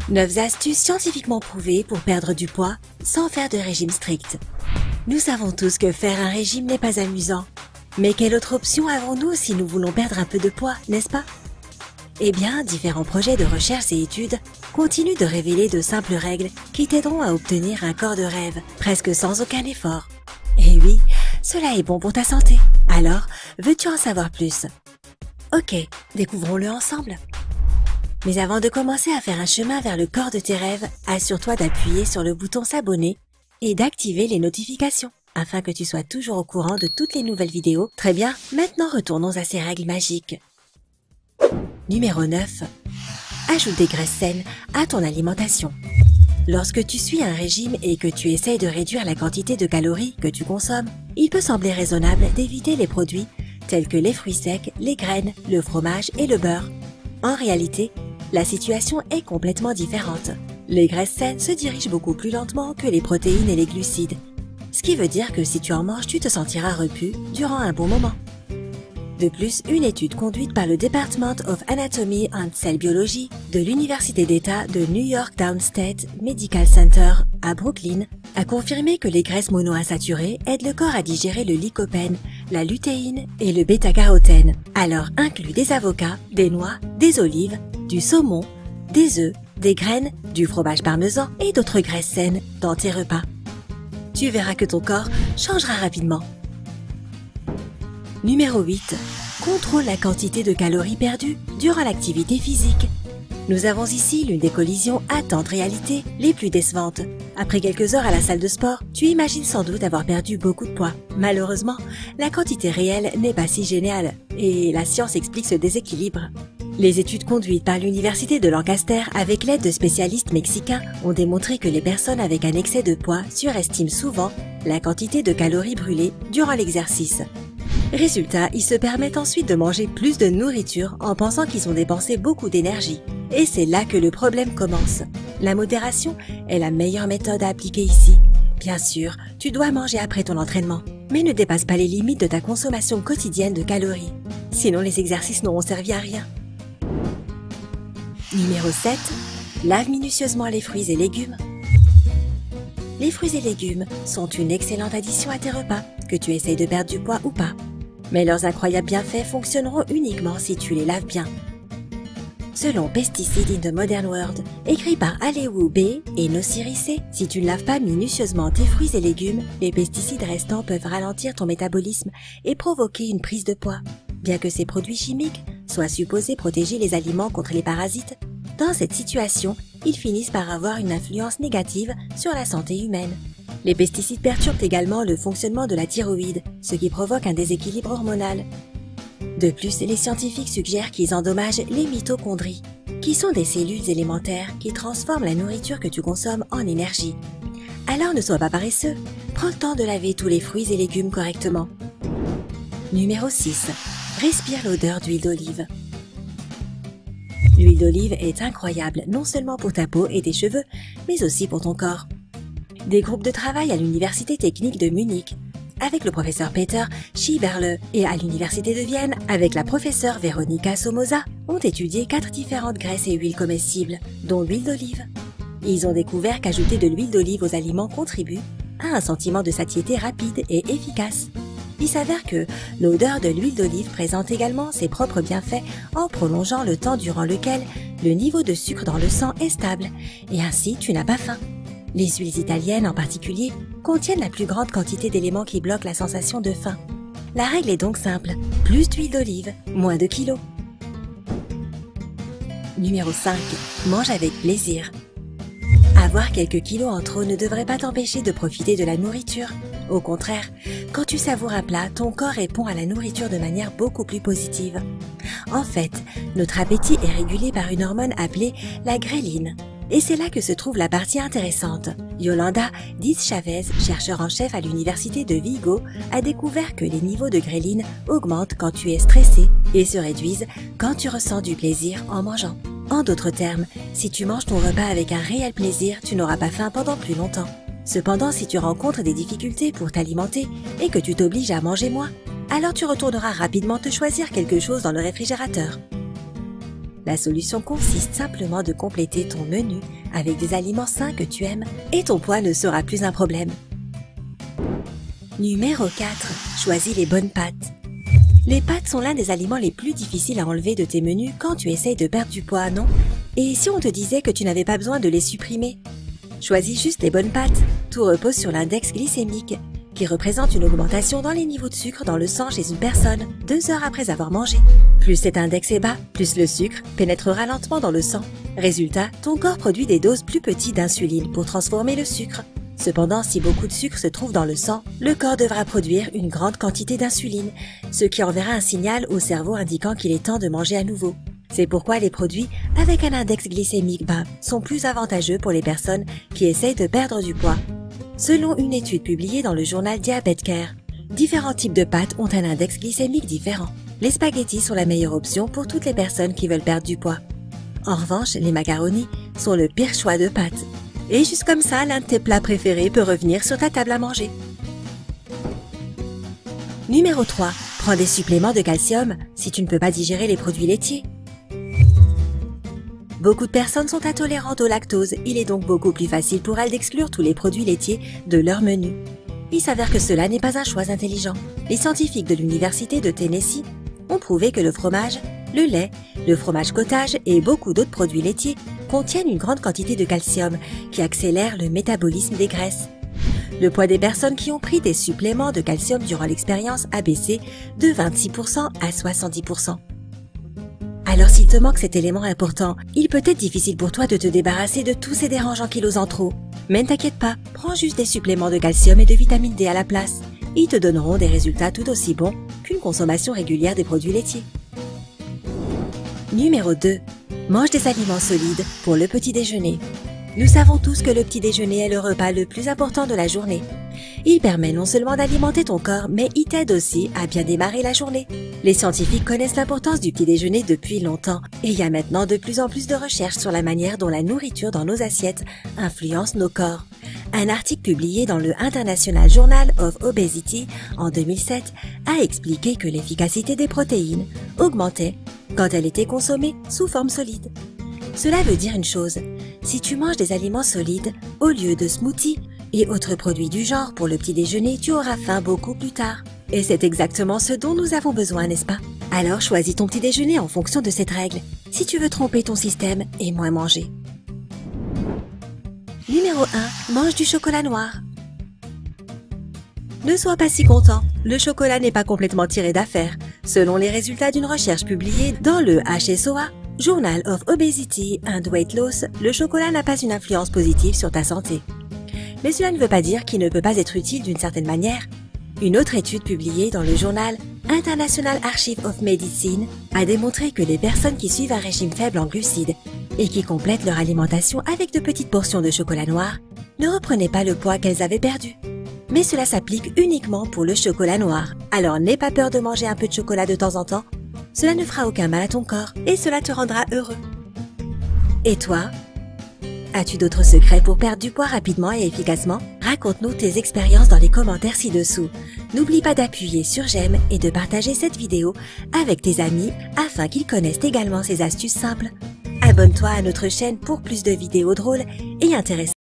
9 astuces scientifiquement prouvées pour perdre du poids sans faire de régime strict. Nous savons tous que faire un régime n'est pas amusant. Mais quelle autre option avons-nous si nous voulons perdre un peu de poids, n'est-ce pas? Eh bien, différents projets de recherche et études continuent de révéler de simples règles qui t'aideront à obtenir un corps de rêve, presque sans aucun effort. Et oui, cela est bon pour ta santé. Alors, veux-tu en savoir plus? Ok, découvrons-le ensemble. Mais avant de commencer à faire un chemin vers le corps de tes rêves, assure-toi d'appuyer sur le bouton s'abonner et d'activer les notifications afin que tu sois toujours au courant de toutes les nouvelles vidéos. Très bien, maintenant retournons à ces règles magiques. Numéro 9. Ajoute des graisses saines à ton alimentation. Lorsque tu suis un régime et que tu essayes de réduire la quantité de calories que tu consommes, il peut sembler raisonnable d'éviter les produits tels que les fruits secs, les graines, le fromage et le beurre. En réalité, la situation est complètement différente. Les graisses saines se dirigent beaucoup plus lentement que les protéines et les glucides. Ce qui veut dire que si tu en manges, tu te sentiras repu durant un bon moment. De plus, une étude conduite par le Department of Anatomy and Cell Biology de l'Université d'État de New York Downstate Medical Center à Brooklyn a confirmé que les graisses monoinsaturées aident le corps à digérer le lycopène, la lutéine et le bêta-carotène. Alors inclus des avocats, des noix, des olives, du saumon, des œufs, des graines, du fromage parmesan et d'autres graisses saines dans tes repas. Tu verras que ton corps changera rapidement. Numéro 8. Contrôle la quantité de calories perdues durant l'activité physique. Nous avons ici l'une des collisions attentes-réalité les plus décevantes. Après quelques heures à la salle de sport, tu imagines sans doute avoir perdu beaucoup de poids. Malheureusement, la quantité réelle n'est pas si géniale et la science explique ce déséquilibre. Les études conduites par l'université de Lancaster avec l'aide de spécialistes mexicains ont démontré que les personnes avec un excès de poids surestiment souvent la quantité de calories brûlées durant l'exercice. Résultat, ils se permettent ensuite de manger plus de nourriture en pensant qu'ils ont dépensé beaucoup d'énergie. Et c'est là que le problème commence. La modération est la meilleure méthode à appliquer ici. Bien sûr, tu dois manger après ton entraînement, mais ne dépasse pas les limites de ta consommation quotidienne de calories. Sinon, les exercices n'auront servi à rien. Numéro 7. Lave minutieusement les fruits et légumes. Les fruits et légumes sont une excellente addition à tes repas, que tu essayes de perdre du poids ou pas. Mais leurs incroyables bienfaits fonctionneront uniquement si tu les laves bien. Selon Pesticides in the Modern World, écrit par Alewu B. et Nociri C., si tu ne laves pas minutieusement tes fruits et légumes, les pesticides restants peuvent ralentir ton métabolisme et provoquer une prise de poids. Bien que ces produits chimiques soient supposés protéger les aliments contre les parasites, dans cette situation, ils finissent par avoir une influence négative sur la santé humaine. Les pesticides perturbent également le fonctionnement de la thyroïde, ce qui provoque un déséquilibre hormonal. De plus, les scientifiques suggèrent qu'ils endommagent les mitochondries, qui sont des cellules élémentaires qui transforment la nourriture que tu consommes en énergie. Alors ne sois pas paresseux, prends le temps de laver tous les fruits et légumes correctement. Numéro 6. Respire l'odeur d'huile d'olive. L'huile d'olive est incroyable, non seulement pour ta peau et tes cheveux, mais aussi pour ton corps. Des groupes de travail à l'Université technique de Munich, avec le professeur Peter Schieberle, et à l'Université de Vienne, avec la professeure Veronica Somoza, ont étudié 4 différentes graisses et huiles comestibles, dont l'huile d'olive. Ils ont découvert qu'ajouter de l'huile d'olive aux aliments contribue à un sentiment de satiété rapide et efficace. Il s'avère que l'odeur de l'huile d'olive présente également ses propres bienfaits en prolongeant le temps durant lequel le niveau de sucre dans le sang est stable, et ainsi tu n'as pas faim. Les huiles italiennes en particulier contiennent la plus grande quantité d'éléments qui bloquent la sensation de faim. La règle est donc simple, plus d'huile d'olive, moins de kilos. Numéro 5. Mange avec plaisir. Avoir quelques kilos en trop ne devrait pas t'empêcher de profiter de la nourriture. Au contraire, quand tu savoures un plat, ton corps répond à la nourriture de manière beaucoup plus positive. En fait, notre appétit est régulé par une hormone appelée la gréline. Et c'est là que se trouve la partie intéressante. Yolanda Diz-Chavez, chercheur en chef à l'université de Vigo, a découvert que les niveaux de gréline augmentent quand tu es stressé et se réduisent quand tu ressens du plaisir en mangeant. En d'autres termes, si tu manges ton repas avec un réel plaisir, tu n'auras pas faim pendant plus longtemps. Cependant, si tu rencontres des difficultés pour t'alimenter et que tu t'obliges à manger moins, alors tu retourneras rapidement te choisir quelque chose dans le réfrigérateur. La solution consiste simplement de compléter ton menu avec des aliments sains que tu aimes et ton poids ne sera plus un problème. Numéro 4. Choisis les bonnes pâtes. Les pâtes sont l'un des aliments les plus difficiles à enlever de tes menus quand tu essayes de perdre du poids, non? Et si on te disait que tu n'avais pas besoin de les supprimer? Choisis juste les bonnes pâtes. Tout repose sur l'index glycémique, qui représente une augmentation dans les niveaux de sucre dans le sang chez une personne 2 heures après avoir mangé. Plus cet index est bas, plus le sucre pénétrera lentement dans le sang. Résultat, ton corps produit des doses plus petites d'insuline pour transformer le sucre. Cependant, si beaucoup de sucre se trouve dans le sang, le corps devra produire une grande quantité d'insuline, ce qui enverra un signal au cerveau indiquant qu'il est temps de manger à nouveau. C'est pourquoi les produits avec un index glycémique bas sont plus avantageux pour les personnes qui essayent de perdre du poids. Selon une étude publiée dans le journal Diabetes Care, différents types de pâtes ont un index glycémique différent. Les spaghettis sont la meilleure option pour toutes les personnes qui veulent perdre du poids. En revanche, les macaronis sont le pire choix de pâtes. Et juste comme ça, l'un de tes plats préférés peut revenir sur ta table à manger. Numéro 3. Prends des suppléments de calcium si tu ne peux pas digérer les produits laitiers. Beaucoup de personnes sont intolérantes au lactose, il est donc beaucoup plus facile pour elles d'exclure tous les produits laitiers de leur menu. Il s'avère que cela n'est pas un choix intelligent. Les scientifiques de l'université de Tennessee ont prouvé que le fromage, le lait, le fromage cottage et beaucoup d'autres produits laitiers contiennent une grande quantité de calcium qui accélère le métabolisme des graisses. Le poids des personnes qui ont pris des suppléments de calcium durant l'expérience a baissé de 26% à 70%. Alors s'il te manque cet élément important, il peut être difficile pour toi de te débarrasser de tous ces dérangeants kilos en trop. Mais ne t'inquiète pas, prends juste des suppléments de calcium et de vitamine D à la place. Ils te donneront des résultats tout aussi bons qu'une consommation régulière des produits laitiers. Numéro 2. Mange des aliments solides pour le petit déjeuner. Nous savons tous que le petit déjeuner est le repas le plus important de la journée. Il permet non seulement d'alimenter ton corps, mais il t'aide aussi à bien démarrer la journée. Les scientifiques connaissent l'importance du petit déjeuner depuis longtemps et il y a maintenant de plus en plus de recherches sur la manière dont la nourriture dans nos assiettes influence nos corps. Un article publié dans le International Journal of Obesity en 2007 a expliqué que l'efficacité des protéines augmentait quand elles étaient consommées sous forme solide. Cela veut dire une chose, si tu manges des aliments solides au lieu de smoothies et autres produits du genre pour le petit déjeuner, tu auras faim beaucoup plus tard. Et c'est exactement ce dont nous avons besoin, n'est-ce pas? Alors choisis ton petit déjeuner en fonction de cette règle, si tu veux tromper ton système et moins manger. Numéro 1. Mange du chocolat noir. Ne sois pas si content, le chocolat n'est pas complètement tiré d'affaire. Selon les résultats d'une recherche publiée dans le HSOA, Journal of Obesity and Weight Loss, le chocolat n'a pas une influence positive sur ta santé. Mais cela ne veut pas dire qu'il ne peut pas être utile d'une certaine manière. Une autre étude publiée dans le journal International Archive of Medicine a démontré que les personnes qui suivent un régime faible en glucides et qui complètent leur alimentation avec de petites portions de chocolat noir ne reprenaient pas le poids qu'elles avaient perdu. Mais cela s'applique uniquement pour le chocolat noir. Alors n'aie pas peur de manger un peu de chocolat de temps en temps. Cela ne fera aucun mal à ton corps et cela te rendra heureux. Et toi? As-tu d'autres secrets pour perdre du poids rapidement et efficacement? Raconte-nous tes expériences dans les commentaires ci-dessous. N'oublie pas d'appuyer sur j'aime et de partager cette vidéo avec tes amis afin qu'ils connaissent également ces astuces simples. Abonne-toi à notre chaîne pour plus de vidéos drôles et intéressantes.